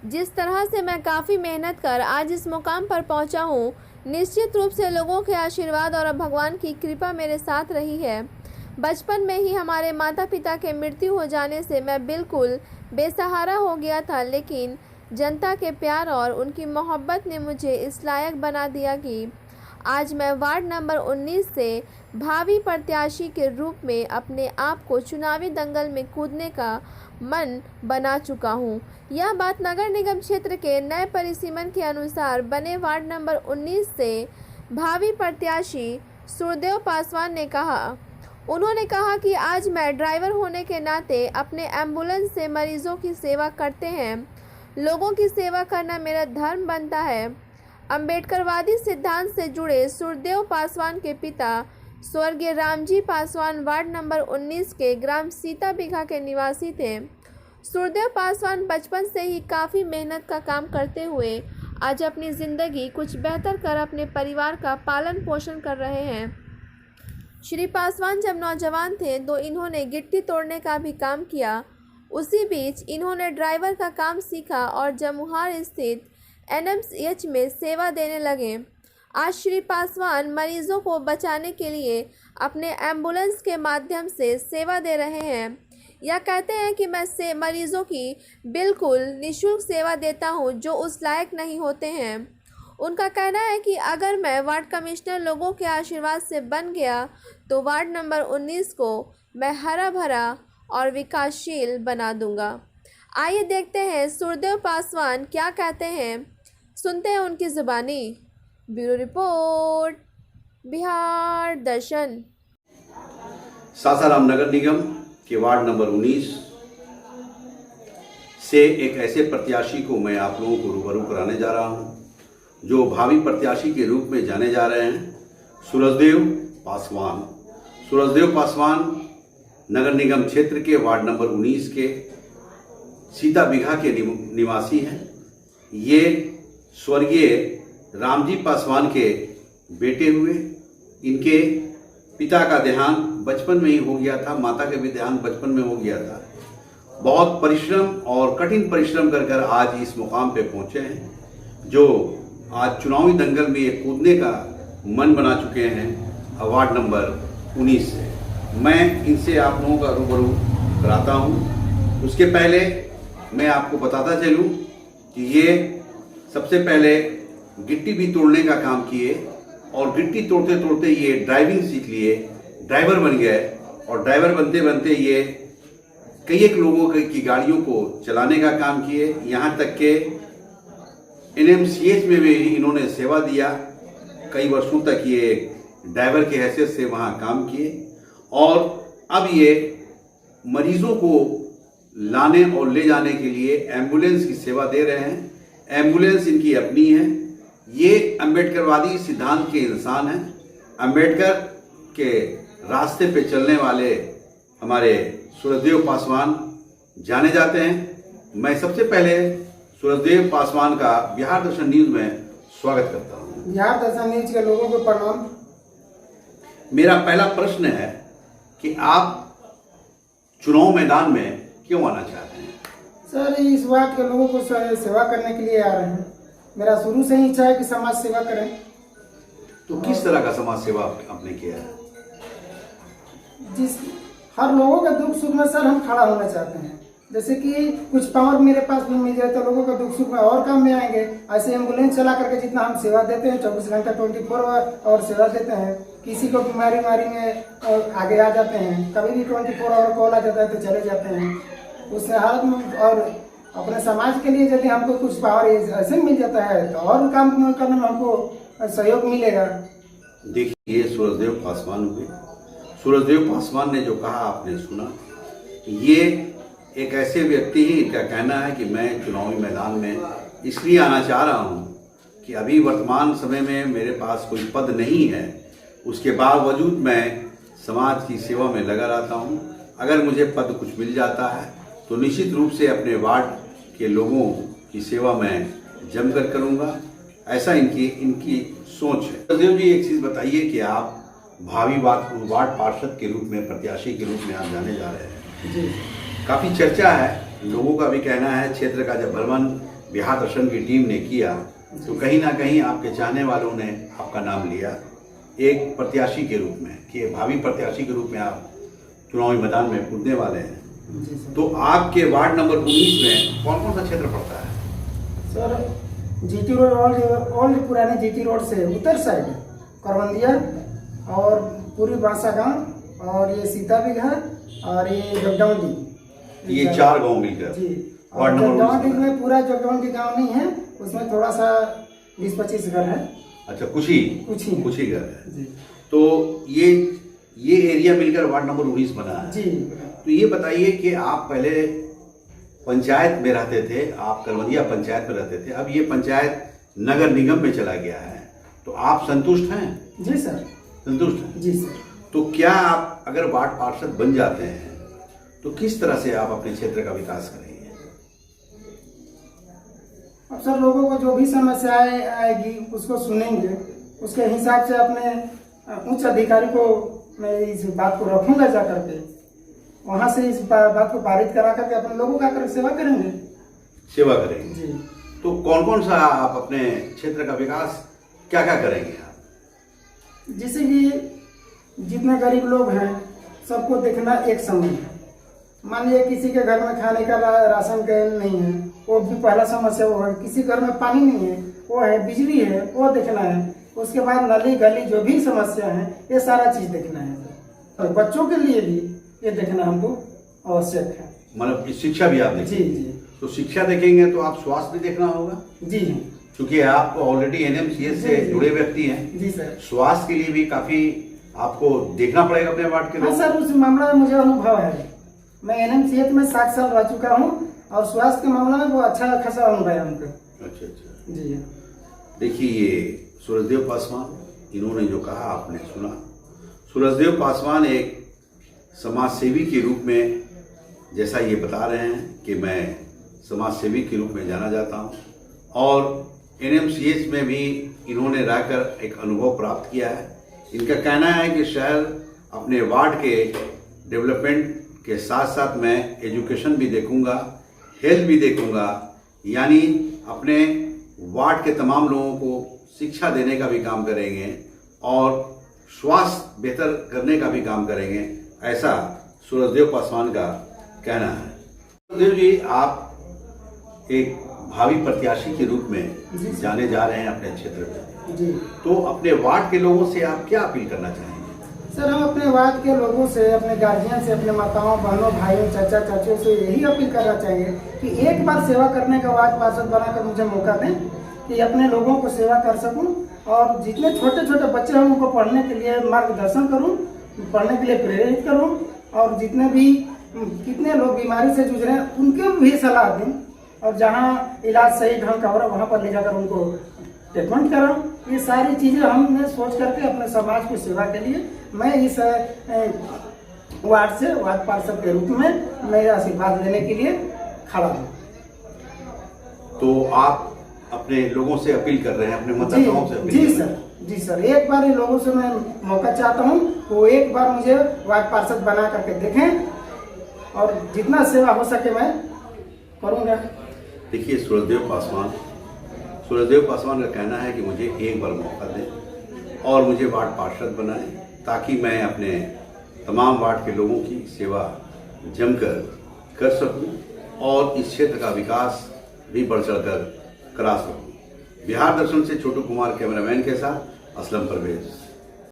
जिस तरह से मैं काफ़ी मेहनत कर आज इस मुकाम पर पहुंचा हूं, निश्चित रूप से लोगों के आशीर्वाद और भगवान की कृपा मेरे साथ रही है। बचपन में ही हमारे माता पिता के मृत्यु हो जाने से मैं बिल्कुल बेसहारा हो गया था, लेकिन जनता के प्यार और उनकी मोहब्बत ने मुझे इस लायक बना दिया कि आज मैं वार्ड नंबर 19 से भावी प्रत्याशी के रूप में अपने आप को चुनावी दंगल में कूदने का मन बना चुका हूं। यह बात नगर निगम क्षेत्र के नए परिसीमन के अनुसार बने वार्ड नंबर 19 से भावी प्रत्याशी सुरदेव पासवान ने कहा। उन्होंने कहा कि आज मैं ड्राइवर होने के नाते अपने एम्बुलेंस से मरीजों की सेवा करते हैं। लोगों की सेवा करना मेरा धर्म बनता है। अंबेडकरवादी सिद्धांत से जुड़े सुरदेव पासवान के पिता स्वर्गीय रामजी पासवान वार्ड नंबर 19 के ग्राम सीता बिघा के निवासी थे। सुरदेव पासवान बचपन से ही काफ़ी मेहनत का काम करते हुए आज अपनी ज़िंदगी कुछ बेहतर कर अपने परिवार का पालन पोषण कर रहे हैं। श्री पासवान जब नौजवान थे तो इन्होंने गिट्टी तोड़ने का भी काम किया। उसी बीच इन्होंने ड्राइवर का काम सीखा और जमुहार स्थित एनएमसीएच में सेवा देने लगे। आज श्री पासवान मरीजों को बचाने के लिए अपने एम्बुलेंस के माध्यम से सेवा दे रहे हैं। यह कहते हैं कि मैं मरीजों की बिल्कुल निःशुल्क सेवा देता हूं जो उस लायक नहीं होते हैं। उनका कहना है कि अगर मैं वार्ड कमिश्नर लोगों के आशीर्वाद से बन गया तो वार्ड नंबर 19 को मैं हरा भरा और विकासशील बना दूंगा। आइए देखते हैं सुरदेव पासवान क्या कहते हैं, सुनते हैं उनकी ज़ुबानी। ब्यूरो रिपोर्ट, बिहार दर्शन। सासाराम नगर निगम के वार्ड नंबर 19 से एक ऐसे प्रत्याशी को मैं आप लोगों को रूबरू कराने जा रहा हूं जो भावी प्रत्याशी के रूप में जाने जा रहे हैं, सूरजदेव पासवान। सूरजदेव पासवान नगर निगम क्षेत्र के वार्ड नंबर 19 के सीता बिघा के निवासी हैं। ये स्वर्गीय रामजी पासवान के बेटे हुए। इनके पिता का देहांत बचपन में ही हो गया था, माता का भी देहांत बचपन में हो गया था। बहुत परिश्रम और कठिन परिश्रम कर कर आज इस मुकाम पे पहुंचे हैं जो आज चुनावी दंगल में ये कूदने का मन बना चुके हैं वार्ड नंबर 19 से। मैं इनसे आप लोगों का रूबरू कराता हूं। उसके पहले मैं आपको बताता चलूं कि ये सबसे पहले गिट्टी भी तोड़ने का काम किए और गिट्टी तोड़ते तोड़ते ये ड्राइविंग सीख लिए, ड्राइवर बन गए और ड्राइवर बनते बनते ये कई एक लोगों की गाड़ियों को चलाने का काम किए। यहाँ तक के एनएमसीएच में भी इन्होंने सेवा दिया। कई वर्षों तक ये ड्राइवर की हैसियत से वहाँ काम किए और अब ये मरीजों को लाने और ले जाने के लिए एम्बुलेंस की सेवा दे रहे हैं। एम्बुलेंस इनकी अपनी है। ये अंबेडकरवादी सिद्धांत के इंसान हैं। अंबेडकर के रास्ते पे चलने वाले हमारे सूरजदेव पासवान जाने जाते हैं। मैं सबसे पहले सूरजदेव पासवान का बिहार दर्शन न्यूज में स्वागत करता हूँ। बिहार दर्शन न्यूज के लोगों को प्रणाम। मेरा पहला प्रश्न है कि आप चुनाव मैदान में क्यों आना चाहते हैं? सर, इस वार्ड के लोगों को सेवा करने के लिए आ रहे हैं। मेरा शुरू से ही इच्छा है कि समाज सेवा करें। तो किस तरह का समाज सेवा आपने किया है? जिस हर लोगों के दुख सुख में सर हम खड़ा होना चाहते हैं। जैसे कि कुछ पावर मेरे पास भी मिल जाए तो लोगों का दुख सुख में और काम में आएंगे। ऐसे एम्बुलेंस चला करके जितना हम सेवा देते हैं 24 घंटा 24 आवर सेवा देते हैं। किसी को बीमारी में आगे आ जाते हैं, कभी भी 24 आवर कॉल आ जाता है तो चले जाते हैं उस हालत में। और अपने समाज के लिए यदि हमको कुछ पावर ऐसे मिल जाता है तो और काम करने में हमको सहयोग मिलेगा। देखिए, सूरजदेव पासवान हुए। सूरजदेव पासवान ने जो कहा आपने सुना। ये एक ऐसे व्यक्ति ही, इनका कहना है कि मैं चुनावी मैदान में इसलिए आना चाह रहा हूँ कि अभी वर्तमान समय में मेरे पास कोई पद नहीं है, उसके बावजूद मैं समाज की सेवा में लगा रहता हूँ। अगर मुझे पद कुछ मिल जाता है तो निश्चित रूप से अपने वार्ड के लोगों की सेवा में जमकर करूँगा। ऐसा इनकी सोच है। सूरजदेव जी, एक चीज़ बताइए कि आप भावी वार्ड पार्षद के रूप में, प्रत्याशी के रूप में आप जाने जा रहे हैं। जी। काफ़ी चर्चा है, लोगों का भी कहना है, क्षेत्र का जब भ्रमण बिहार दर्शन की टीम ने किया, तो कहीं ना कहीं आपके चाहने वालों ने आपका नाम लिया एक प्रत्याशी के रूप में, कि भावी प्रत्याशी के रूप में आप चुनावी मैदान में कूदने वाले हैं। जी सर। तो आपके वार्ड नंबर 19 में कौन कौन सा क्षेत्र पड़ता है? सर जीटी रोड, ओल्ड पुराने जीटी रोड से उत्तर साइड करवंदिया और पूरी बांसा गांव और ये सीता बिघर और ये जगदौंडी, ये 4 गांव मिलकर जी। वार्ड और नंबर जगदौंडी 19 में पूरा जगदौंडी गांव नहीं है, उसमें थोड़ा सा 20-25 घर है। अच्छा, कुछ ही घर है। जी तो ये एरिया मिलकर वार्ड नंबर 19 बना है। जी। तो ये बताइए कि आप पहले पंचायत में रहते थे, आप करवंदिया पंचायत में रहते थे, अब ये पंचायत नगर निगम में चला गया है, तो आप संतुष्ट हैं? जी सर। संतुष्ट हैं? जी सर। तो क्या आप अगर वार्ड पार्षद बन जाते हैं तो किस तरह से आप अपने क्षेत्र का विकास करेंगे? अब सर लोगों को जो भी समस्याएं आएगी उसको सुनेंगे, उसके हिसाब से अपने उच्च अधिकारी को मैं इस बात को रखूंगा जा करके, वहां से इस बात को पारित करा करके अपने लोगों का सेवा करेंगे। सेवा करेंगे जी। तो कौन कौन सा आप अपने क्षेत्र का विकास क्या क्या करेंगे आप? जैसे कि जितने गरीब लोग हैं सबको देखना एक समय है। मान लीजिए किसी के घर में खाने का राशन का नहीं है, वो भी पहला समस्या वो है। किसी घर में पानी नहीं है, वो है बिजली है, वो देखना है। उसके बाद नली गली जो भी समस्या है ये सारा चीज देखना है। और बच्चों के लिए भी ये देखना हमको आवश्यक है। मतलब कि शिक्षा भी आप जी देखेंगे? जी तो शिक्षा देखेंगे तो आप स्वास्थ्य भी देखना होगा, जी क्योंकि आप ऑलरेडी NMCH से जी। जुड़े व्यक्ति हैं। जी सर। स्वास्थ्य के लिए भी काफी आपको देखना पड़ेगा अपने वार्ड के हाँ लोग। सर, उस मामला में मुझे अनुभव है। मैं NMCH में 7 साल रह चुका हूँ और स्वास्थ्य के मामला में वो अच्छा खासा अनुभव है हमको। अच्छा। जी। देखिए, ये सूरजदेव पासवान, इन्होंने जो कहा आपने सुना। सूरजदेव पासवान एक समाज सेवी के रूप में, जैसा ये बता रहे हैं कि मैं समाज सेवी के रूप में जाना जाता हूँ, और NMCH में भी इन्होंने रहकर एक अनुभव प्राप्त किया है। इनका कहना है कि शहर अपने वार्ड के डेवलपमेंट के साथ साथ मैं एजुकेशन भी देखूंगा, हेल्थ भी देखूंगा, यानी अपने वार्ड के तमाम लोगों को शिक्षा देने का भी काम करेंगे और स्वास्थ्य बेहतर करने का भी काम करेंगे, ऐसा सूरजदेव पासवान का कहना है। सूरजदेव जी, आप एक भावी प्रत्याशी के रूप में जाने जा रहे हैं अपने क्षेत्र में, जी। तो अपने वार्ड के लोगों से आप क्या अपील करना चाहेंगे? सर, हम अपने वार्ड के लोगों से, अपने गार्जियन से, अपने माताओं बहनों भाइयों चाचा चाचियों से यही अपील करना चाहेंगे कि एक बार सेवा करने का वार्ड पार्षद बनाकर मुझे मौका दें कि अपने लोगों को सेवा कर सकूं और जितने छोटे छोटे बच्चे हैं उनको पढ़ने के लिए मार्गदर्शन करूं, पढ़ने के लिए प्रेरित करूं, और जितने भी कितने लोग बीमारी से जूझ रहे हैं उनके भी सलाह दें, और जहां इलाज सही ढंग का हो रहा है वहां पर ले जाकर उनको ट्रीटमेंट कराऊं। ये सारी चीजें हमने सोच करके अपने समाज की सेवा के लिए मैं इस वार्ड से वार्ड पार्षद के रूप में मैं आशीर्वाद लेने के लिए खड़ा हूँ। तो आप अपने लोगों से अपील कर रहे हैं, अपने मतदाताओं से अपील जी कर रहे सर, हैं। जी सर, एक बार इन लोगों से मैं मौका चाहता हूँ, वो एक बार मुझे वार्ड पार्षद बना करके देखें और जितना सेवा हो सके मैं करूँगा। देखिए, सूरजदेव पासवान का कहना है कि मुझे एक बार मौका दें और मुझे वार्ड पार्षद बनाएं, ताकि मैं अपने तमाम वार्ड के लोगों की सेवा जमकर कर सकूं और इस क्षेत्र का विकास भी बढ़ चढ़कर करा सकूं। बिहार दर्शन से छोटू कुमार कैमरामैन के साथ असलम परवेज।